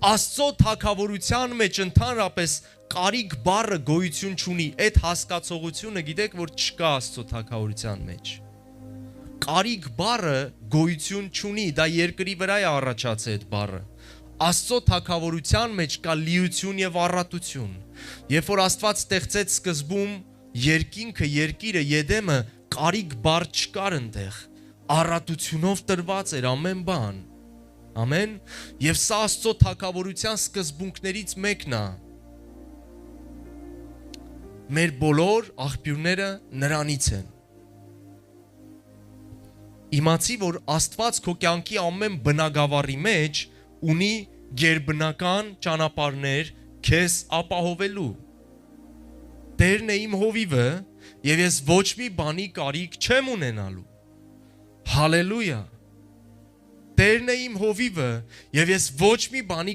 Աստծո թագավորության մեջ ընդհանրապես կարիք բառը գոյություն չունի։ Այդ հասկացողությունը գիտեք, որ չկա Աստծո թագավորության մեջ։ Կարիք բառը գոյություն չունի, դա երկրի վրա է առաջացել այդ բառը։ Աստծո թագավորության մեջ կա լիություն եւ առատություն։ Երբ որ Աստված ստեղծեց սկզբում երկինքը, երկիրը, Եդեմը, կարիք բառ չկար այնտեղ։ Առատությունով տրված էր ամեն բան։ Ամեն։ Եվ սա Աստծո թագավորության սկզբունքներից մեկն է։ Մեր բոլոր աղբյուրները նրանից են։ Իմացի, որ Աստված քո կյանքի ամեն բնագավառի մեջ ունի գերբնական ճանապարհներ քեզ ապահովելու։ Տերն է իմ հովիվը, եւ ես ոչ մի բանի կարիք չեմ ունենալու։ Հալելույա։ Տերն է իմ հովիվը, եւ ես ոչ մի բանի